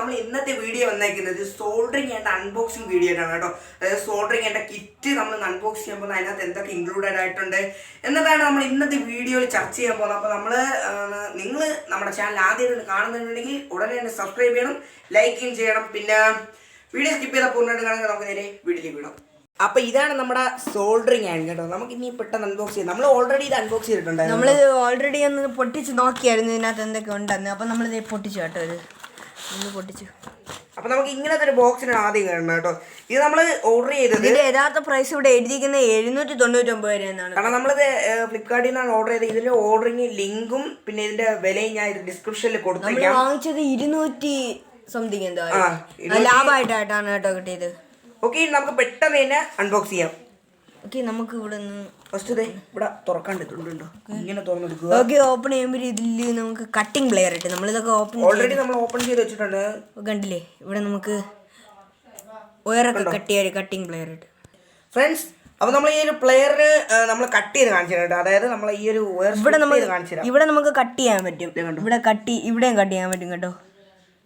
നമ്മൾ ഇന്നത്തെ വീഡിയോ വന്നേക്കുന്നത് സോൾഡറിങ് ആൻഡ് അൺബോക്സിങ് വീഡിയോ ആണ് കേട്ടോ. അതായത് സോൾഡറിങ് ആൻഡ് കിറ്റ് നമ്മൾ അൺബോക്സ് ചെയ്യാൻ പോകുന്നത്, അതിനകത്ത് എന്തൊക്കെ ഇൻക്ലൂഡഡ് ആയിട്ടുണ്ട് എന്നതാണ് നമ്മൾ ഇന്നത്തെ വീഡിയോയിൽ ചർച്ച ചെയ്യാൻ പോകുന്നത്. അപ്പോൾ നിങ്ങൾ നമ്മുടെ ചാനൽ ആദ്യമായിട്ട് കാണുന്നുണ്ടെങ്കിൽ ഉടനെ തന്നെ സബ്സ്ക്രൈബ് ചെയ്യണം, ലൈക്കും ചെയ്യണം. പിന്നെ വീഡിയോ സ്കിപ്പ് ചെയ്താൽ പൂർണ്ണമായിട്ട് കാണുന്നത് നമുക്ക് നേരെ വീഡിയോയിലേക്ക് വിടാം. അപ്പോൾ ഇതാണ് നമ്മുടെ സോൾഡറിങ് ആണ് കേട്ടോ. നമുക്ക് ഇനി പെട്ടെന്ന് അൺബോക്സ് ചെയ്യാം. നമ്മൾ ഓൾറെഡി ഇത് അൺബോക്സ് ചെയ്തിട്ടുണ്ടായിരുന്നു. നമ്മൾ ഓൾറെഡി ഒന്ന് പൊട്ടിച്ച് നോക്കിയായിരുന്നു ഇതിനകത്ത് എന്തൊക്കെ ഉണ്ടെന്ന്. അപ്പോൾ നമ്മളിത് പൊട്ടിച്ചു കേട്ടോ. ഇത് ഒന്ന് പൊട്ടിച്ചു. അപ്പോൾ നമുക്ക് ഇങ്ങനത്തെ ഒരു ബോക്സിനാണ് ആദ്യം കാണണം കേട്ടോ. ഇത് നമ്മൾ ഓർഡർ ചെയ്തത്, ഇതിൻ്റെ യഥാർത്ഥ പ്രൈസ് ഇവിടെ എഴുതിയിരിക്കുന്നത് 799 രൂപ എന്നാണ്. കാരണം നമ്മളിത് ഫ്ലിപ്കാർട്ടിൽ നിന്നാണ് ഓർഡർ ചെയ്തത്. ഇതിൻ്റെ ഓർഡറിങ് ലിങ്കും പിന്നെ ഇതിൻ്റെ വിലയും ഞാൻ ഇത് ഡിസ്ക്രിപ്ഷനിൽ കൊടുത്തേക്കാം. നമ്മൾ വാങ്ങിച്ചത് 200 സംതിങ് എന്തോ ലാഭമായിട്ടാണ് കേട്ടോ കിട്ടിയത്. ഓക്കെ, നമുക്ക് പെട്ടെന്ന് തന്നെ അൺബോക്സ് ചെയ്യാം. ഓക്കെ, നമുക്ക് ഇവിടെ നിന്ന് ഫസ്റ്റ് ഇവിടെ തുറക്കാണ്ടിട്ടുണ്ടോ, ഇങ്ങനെ തുറന്നെടുക്കുക. ഓക്കെ, ഓപ്പൺ ചെയ്യുമ്പോൾ ഇതിൽ നമുക്ക് കട്ടിംഗ് പ്ലെയർ ഇട്ട് നമ്മളിതൊക്കെ ഓൾറെഡി നമ്മൾ ഓപ്പൺ ചെയ്ത് വെച്ചിട്ടുണ്ട്. കണ്ടില്ലേ, ഇവിടെ നമുക്ക് വയറൊക്കെ കട്ട് ചെയ്യാൻ കട്ടിംഗ് പ്ലെയർ ഇട്ട്. ഫ്രണ്ട്സ്, അപ്പോൾ നമ്മൾ ഈ ഒരു പ്ലെയറിന് നമ്മൾ കട്ട് ചെയ്ത് കാണിച്ചു തരാം. അതായത് നമ്മൾ ഈ ഒരു ഇവിടെ നമുക്ക് കട്ട് ചെയ്യാൻ പറ്റും. ഇവിടെയും കട്ട് ചെയ്യാൻ പറ്റും കേട്ടോ.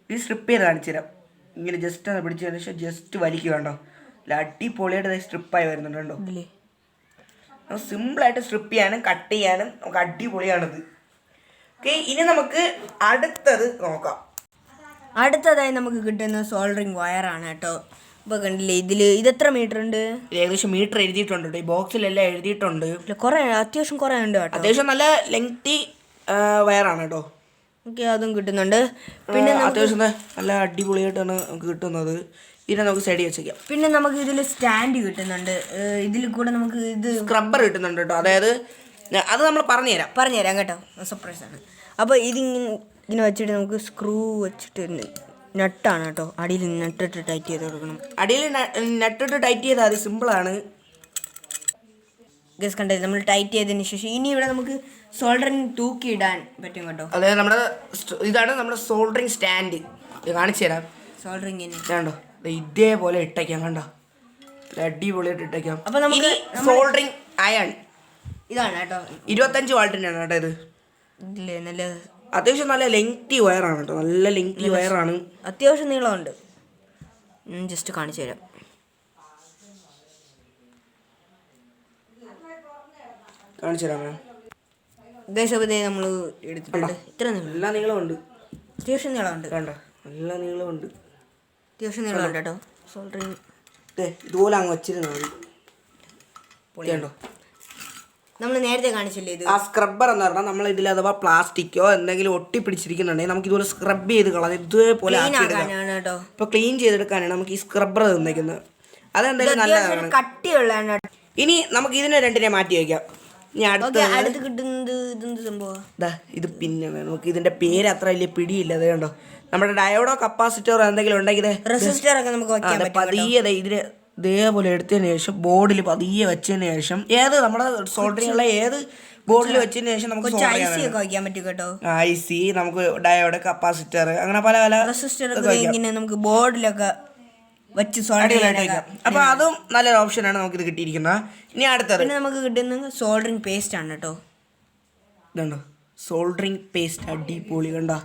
ഈ സ്ട്രിപ്പ് ചെയ്ത് കാണിച്ചു തരാം. ഇങ്ങനെ ജസ്റ്റ് ഒന്ന് പിടിച്ചതിന് ശേഷം ജസ്റ്റ് വലിക്കുക കേട്ടോ. അടിപൊളിയായിട്ട് സ്ട്രിപ്പായി വരുന്നുണ്ടോ. സിമ്പിളായിട്ട് സ്ട്രിപ്പ് ചെയ്യാനും കട്ട് ചെയ്യാനും നമുക്ക് അടിപൊളിയാണിത്. ഓക്കെ, ഇനി നമുക്ക് അടുത്തത് നോക്കാം. അടുത്തതായി നമുക്ക് കിട്ടുന്ന സോൾഡറിങ് വയറാണ് കേട്ടോ. ഇപ്പോൾ കണ്ടില്ലേ, ഇത് എത്ര മീറ്റർ ഉണ്ട്? ഏകദേശം മീറ്റർ എഴുതിയിട്ടുണ്ട്. ഈ ബോക്സിലെല്ലാം എഴുതിയിട്ടുണ്ട്. അത്യാവശ്യം കുറേ ഉണ്ട് കേട്ടോ. അത്യാവശ്യം നല്ല ലെങ്തി വയറാണ് കേട്ടോ. ഓക്കെ, അതും കിട്ടുന്നുണ്ട്. പിന്നെ അത്യാവശ്യം നല്ല അടിപൊളിയായിട്ടാണ് നമുക്ക് കിട്ടുന്നത്. ഇതിനെ നമുക്ക് സൈഡിൽ വെച്ചേക്കാം. പിന്നെ നമുക്ക് ഇതിൽ സ്റ്റാൻഡ് കിട്ടുന്നുണ്ട്. ഇതിൽ കൂടെ നമുക്ക് ഇത് സ്ക്രബ്ബർ കിട്ടുന്നുണ്ട് കേട്ടോ. അതായത് അത് നമ്മൾ പറഞ്ഞുതരാം കേട്ടോ, സർപ്രൈസ് ആണ്. അപ്പോൾ ഇതിങ്ങനെ വെച്ചിട്ട് നമുക്ക് സ്ക്രൂ വെച്ചിട്ട് നട്ടാണ് കേട്ടോ. അടിയിൽ നട്ടിട്ട് ടൈറ്റ് ചെയ്ത് കൊടുക്കണം. അടിയിൽ നട്ടിട്ട് ടൈറ്റ് ചെയ്താൽ അത് സിമ്പിളാണ്. ഗസ് കണ്ടത് നമ്മൾ ടൈറ്റ് ചെയ്തതിന് ശേഷം ഇനി ഇവിടെ നമുക്ക് സോൾഡറിങ് തൂക്കി ഇടാൻ പറ്റും കേട്ടോ. അതായത് ഇതാണ് നമ്മുടെ സോൾഡറിങ് സ്റ്റാൻഡ്. ഇത് കാണിച്ചു തരാം. സോൾഡറിങ് കണ്ടോ, ഇതേപോലെ ഇട്ടേക്കാം. കണ്ടോ, അടിപൊളിയായിട്ട് ഇട്ടേക്കാം. അപ്പോൾ നമുക്ക് സോൾഡറിങ് അയൺ ഇതാണ് കേട്ടോ. 25 വാൾട്ടിൻ്റെ ആണ് കേട്ടോ. ഇത് നല്ല അത്യാവശ്യം നല്ല ലെങ്തി വയറാണ് കേട്ടോ. നല്ല ലെങ്തി വയറാണ്. അത്യാവശ്യം നീളമുണ്ട്. ജസ്റ്റ് കാണിച്ചു തരാം. കാണിച്ചു തരാമോ? നമ്മൾ എടുത്തിട്ടുണ്ട്. ഇത്ര നല്ല നീളമുണ്ട്. അത്യാവശ്യം നീളമുണ്ട്. കണ്ടോ, നല്ല നീളമുണ്ട്. അത്യാവശ്യം നീളമുണ്ട് കേട്ടോ. സോൾഡറിങ് ഇതുപോലെ അങ്ങ് വെച്ചിരുന്നത് പൊളിയുണ്ടോ. നമ്മൾ നേരത്തെ കാണിച്ചില്ലേ ഇത്. ആ സ്ക്രബ്ബർ എന്ന് പറഞ്ഞാൽ നമ്മൾ ഇതിൽ അഥവാ പ്ലാസ്റ്റിക്കോ എന്തെങ്കിലും ഒട്ടിപ്പിടിച്ചിരിക്കുന്നുണ്ടെങ്കിൽ നമുക്ക് ഇതുപോലെ സ്ക്രബ് ചെയ്ത് കളയാം. ഇതുപോലെ കേട്ടോ. ഇപ്പൊ ക്ലീൻ ചെയ്തെടുക്കാനാണ് നമുക്ക് ഈ സ്ക്രബ്ബർ തന്നേക്കുന്നത്. അതെന്തായാലും നല്ലതാണ്, കട്ടിയുള്ളതാണ്. ഇനി നമുക്ക് ഇതിനെ രണ്ടിനെ മാറ്റി വയ്ക്കാം. ഇനി അടുത്ത് കിട്ടുന്നത് ഇതെന്ത് സംഭവം? ഇത് പിന്നെ നമുക്ക് ഇതിന്റെ പേര് അത്ര വലിയ പിടിയില്ല. അത് കണ്ടോ, നമ്മുടെ ഡയോഡോ കപ്പാസിറ്ററോ എന്തെങ്കിലും ഉണ്ടെങ്കിൽ റെസിസ്റ്റർ ഒക്കെ നമുക്ക് പതിയെ ഇതിന് ഇതേപോലെ എടുത്തതിന് ശേഷം ബോർഡിൽ പതിയെ വെച്ചതിന് ശേഷം ഏത് നമ്മുടെ സോൾഡറിങ്ങുള്ള ഏത് ബോർഡിൽ വെച്ചതിന് ശേഷം നമുക്ക് വയ്ക്കാൻ പറ്റും കേട്ടോ. IC, നമുക്ക് ഡയോഡ്, കപ്പാസിറ്റർ, അങ്ങനെ പല പല റെസിസ്റ്റർ നമുക്ക് ബോർഡിലൊക്കെ വെച്ച് വയ്ക്കാം. അപ്പൊ അതും നല്ലൊരു ഓപ്ഷനാണ് നമുക്ക് ഇത് കിട്ടിയിരിക്കുന്നത്. ഇനി അടുത്തത് നമുക്ക് കിട്ടുന്നത് സോൾഡറിങ് പേസ്റ്റ് ആണ് കേട്ടോ. ഇതുണ്ടോ, സോൾഡറിങ് പേസ്റ്റ് അടിപൊളി. കണ്ടോ,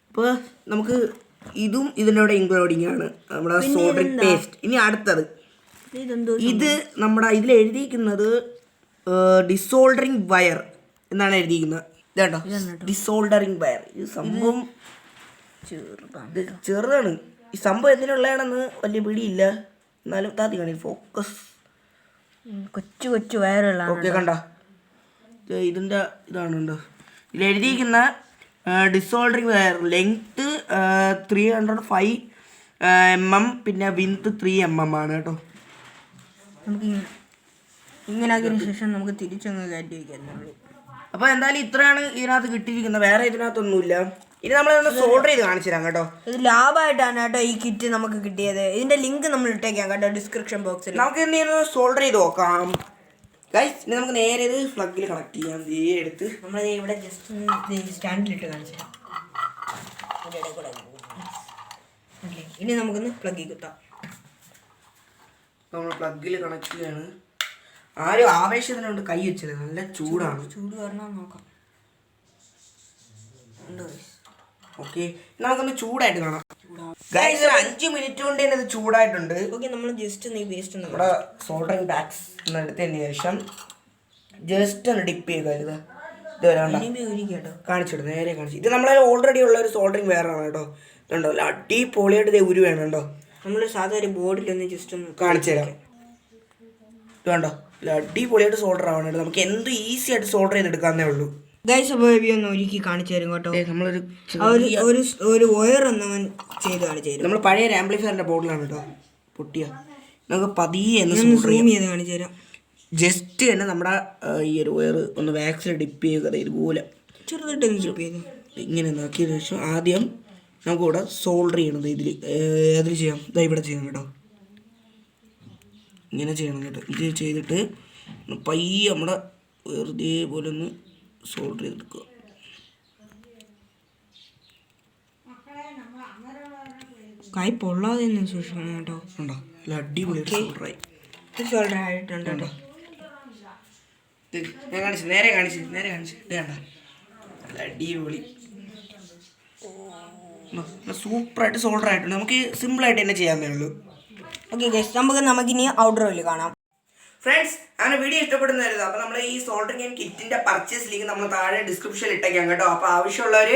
ഇപ്പോൾ നമുക്ക് ഇതും ഇതിനോട് ഇൻക്ലൂഡിങ് ആണ് നമ്മുടെ സോൾഡറിങ് പേസ്റ്റ്. ഇനി അടുത്തത് ഇത് നമ്മുടെ ഇതിൽ എഴുതിയിരിക്കുന്നത് ഡിസോൾഡറിങ് വയർ എന്നാണ് എഴുതിയിരിക്കുന്നത്. ഇതാണ്ടോ, ഡിസോൾഡറിങ് വയർ. ഇത് സംഭവം ചെറുതാണ്. ഈ സംഭവം എന്തിനുള്ളതാണെന്ന് വലിയ പിടിയില്ല. എന്നാലും താത്തി കാണി ഫോക്കസ്. കൊച്ചു കൊച്ചു വയറുകളാണ്. ഓക്കെ, കണ്ടോ, ഇതിൻ്റെ ഇതാണുണ്ടോ. ഇതിൽ എഴുതിയിരിക്കുന്ന ഡിസോൾഡറിങ് വയർ ലെങ്ത്ത് 305 mm, പിന്നെ വിന്ത് 3 mm ആണ് കേട്ടോ. നമുക്ക് ഇങ്ങനെ ആക്കിയതിന് ശേഷം നമുക്ക് തിരിച്ചൊന്ന് കയറ്റി വയ്ക്കാനുള്ളൂ. അപ്പോൾ എന്തായാലും ഇത്രയാണ് ഇതിനകത്ത് കിട്ടിയിരിക്കുന്നത്, വേറെ ഇതിനകത്തൊന്നുമില്ല. ഇനി നമ്മളൊന്ന് സോൾഡർ ചെയ്ത് കാണിച്ചു തരാം കേട്ടോ. ഇത് ലാഭമായിട്ടാണ് കേട്ടോ ഈ കിറ്റ് നമുക്ക് കിട്ടിയത്. ഇതിൻ്റെ ലിങ്ക് നമ്മൾ ഇട്ടേക്കാം കേട്ടോ ഡിസ്ക്രിപ്ഷൻ ബോക്സിൽ. നമുക്ക് എന്തെങ്കിലും സോൾഡർ ചെയ്ത് നോക്കാം ഗൈസ്. ഇനി നമുക്ക് നേരെ ഇത് പ്ലഗിൽ കണക്ട് ചെയ്യാം. എടുത്ത് നമ്മൾ ഇവിടെ ജസ്റ്റ് സ്റ്റാൻഡിലിട്ട് കാണിച്ചു. ഇനി നമുക്കൊന്ന് പ്ലഗിൽ കുത്താം. നമ്മൾ പ്ലഗിൽ കണക്ട് ചെയ്യാണ്. ആരും ആവേശത്തിനുണ്ട് കൈ വെച്ചത്. നല്ല ചൂടാണ്. ചൂട് കാരണം നോക്കാം. ഓക്കെ, നമുക്കൊന്ന് ചൂടായിട്ട് കാണാം. ഗൈസ് ഒരു 5 മിനിറ്റ് കൊണ്ട് തന്നെ ഇത് ചൂടായിട്ടുണ്ട്. ഓക്കെ, നമ്മൾ ജസ്റ്റ് ഒന്ന് വേസ്റ്റ് ഒന്ന് നമ്മുടെ സോൾഡറിങ് ബാഗ്സ് ഒന്ന് എടുത്തതിന് ശേഷം ജസ്റ്റ് ഒന്ന് ഡിപ്പ് ചെയ്യുക. ഇത് വരാണ്ട കേട്ടോ, കാണിച്ചിട്ട് നേരെ കാണിച്ചു. ഇത് നമ്മളെ ഓൾറെഡി ഉള്ള ഒരു സോൾഡറിങ് വേറാണ് കേട്ടോ. ഇതുണ്ടോ അടിപൊളിയായിട്ട് ഇത് ഉരു വേണം കേട്ടോ. നമ്മൾ സാധാരണ ബോർഡിലൊന്ന് ജസ്റ്റ് ഒന്ന് കാണിച്ചു തരാം. ഇത് വേണ്ടോ അടിപൊളിയായിട്ട് സോൾഡർ ആവണം കേട്ടോ. നമുക്ക് എന്ത് ഈസി ആയിട്ട് സോൾഡർ ചെയ്തെടുക്കാന്നേ ഉള്ളൂ. ഗൈസ് അപ്പോൾ ഒന്ന് ഒരുക്കി കാണിച്ചു തരും കേട്ടോ. നമ്മളൊരു ഒരു വയർ ഒന്നവൻ ചെയ്ത് കാണിച്ചു തരും. നമ്മൾ പഴയ ആംപ്ലിഫയറിന്റെ ബോർഡിലാണ് കേട്ടോ പൊട്ടിയ. നമുക്ക് പതിയെ സൂം ചെയ്ത് കാണിച്ചു തരാം. ജസ്റ്റ് തന്നെ നമ്മുടെ ഈ ഒരു വയർ ഒന്ന് വാക്സിൽ ഡിപ്പ് ചെയ്യുക. ഇതുപോലെ ചെറുതായിട്ട് ഡിപ്പ് ചെയ്ത് ഇങ്ങനെ നോക്കിയതിന് ശേഷം ആദ്യം നമുക്കിവിടെ സോൾഡർ ചെയ്യണത് അതിൽ ചെയ്യാം. ഇവിടെ ചെയ്യാം കേട്ടോ. ഇങ്ങനെ ചെയ്യണം കേട്ടോ. ഇത് ചെയ്തിട്ട് പയ്യെ നമ്മുടെ വെറുതെ പോലെ ഒന്ന് സോൾഡർ ചെയ്തെടുക്കുക. കൈ പൊള്ളാതെ സൂക്ഷിക്കണം കേട്ടോ. ഉണ്ടോ നല്ല അടിപൊളിയായിട്ട് സോൾഡറായി. സോൾഡർ ആയിട്ടുണ്ട് കേട്ടോ. ഞാൻ കാണിച്ചു നേരെ കാണിച്ചു ഇത് കണ്ട നല്ല അടിപൊളി സൂപ്പറായിട്ട് സോൾഡർ ആയിട്ടുണ്ട്. നമുക്ക് സിമ്പിളായിട്ട് തന്നെ ചെയ്യാവുന്നേ ഉള്ളൂ. ഓക്കെ ഗൈസ്, നമുക്കിനി ഔട്ടർ ഓയിൽ കാണാം. ഫ്രണ്ട്സ്, അങ്ങനെ വീഡിയോ ഇഷ്ടപ്പെടുന്നതായിരുന്നു. അപ്പോൾ നമ്മൾ ഈ സോൾഡറിങ് ആൻഡ് കിറ്റിൻ്റെ പർച്ചേസ് ലിങ്ക് നമ്മൾ താഴെ ഡിസ്ക്രിപ്ഷനിൽ ഇട്ടേക്കാം കേട്ടോ. അപ്പോൾ ആവശ്യമുള്ളവർ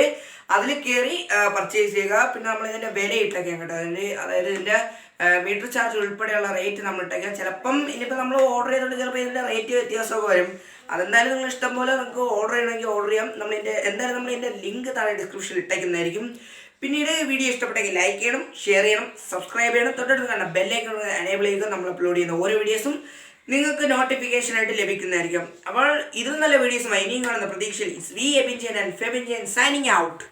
അതിൽ കയറി പർച്ചേസ് ചെയ്യുക. പിന്നെ നമ്മൾ ഇതിൻ്റെ വില ഇട്ടേക്കാം കേട്ടോ. അതായത് ഇതിൻ്റെ മീറ്റർ ചാർജ് ഉൾപ്പെടെയുള്ള റേറ്റ് നമ്മൾ ഇട്ടേക്കാം. ചിലപ്പം ഇനിയിപ്പോൾ നമ്മൾ ഓർഡർ ചെയ്തുകൊണ്ട് ചിലപ്പോൾ ഇതിൻ്റെ റേറ്റ് വ്യത്യാസമൊക്കെ വരും. അതെന്തായാലും നിങ്ങൾ ഇഷ്ടം പോലെ നിങ്ങൾക്ക് ഓർഡർ ചെയ്യണമെങ്കിൽ ഓർഡർ ചെയ്യാം. എന്തായാലും നമ്മൾ ഇതിൻ്റെ ലിങ്ക് താഴെ ഡിസ്ക്രിപ്ഷനിൽ ഇട്ടേക്കുന്നതായിരിക്കും. പിന്നീട് വീഡിയോ ഇഷ്ടപ്പെട്ടെങ്കിൽ ലൈക്ക് ചെയ്യണം, ഷെയർ ചെയ്യണം, സബ്സ്ക്രൈബ് ചെയ്യണം. തൊട്ടടുത്ത് കണ്ട ബെല്ലൈക്കൺ എനേബിൾ ചെയ്യുക. നമ്മൾ അപ്ലോഡ് ചെയ്യുന്ന ഓരോ വീഡിയോസും നിങ്ങൾക്ക് നോട്ടിഫിക്കേഷനായിട്ട് ലഭിക്കുന്നതായിരിക്കും. അപ്പോൾ ഇതിൽ നല്ല വീഡിയോസുമായി ഇനിയും കാണുന്ന പ്രതീക്ഷയിൽ we Ebin Jayan and Febin Jayan signing out.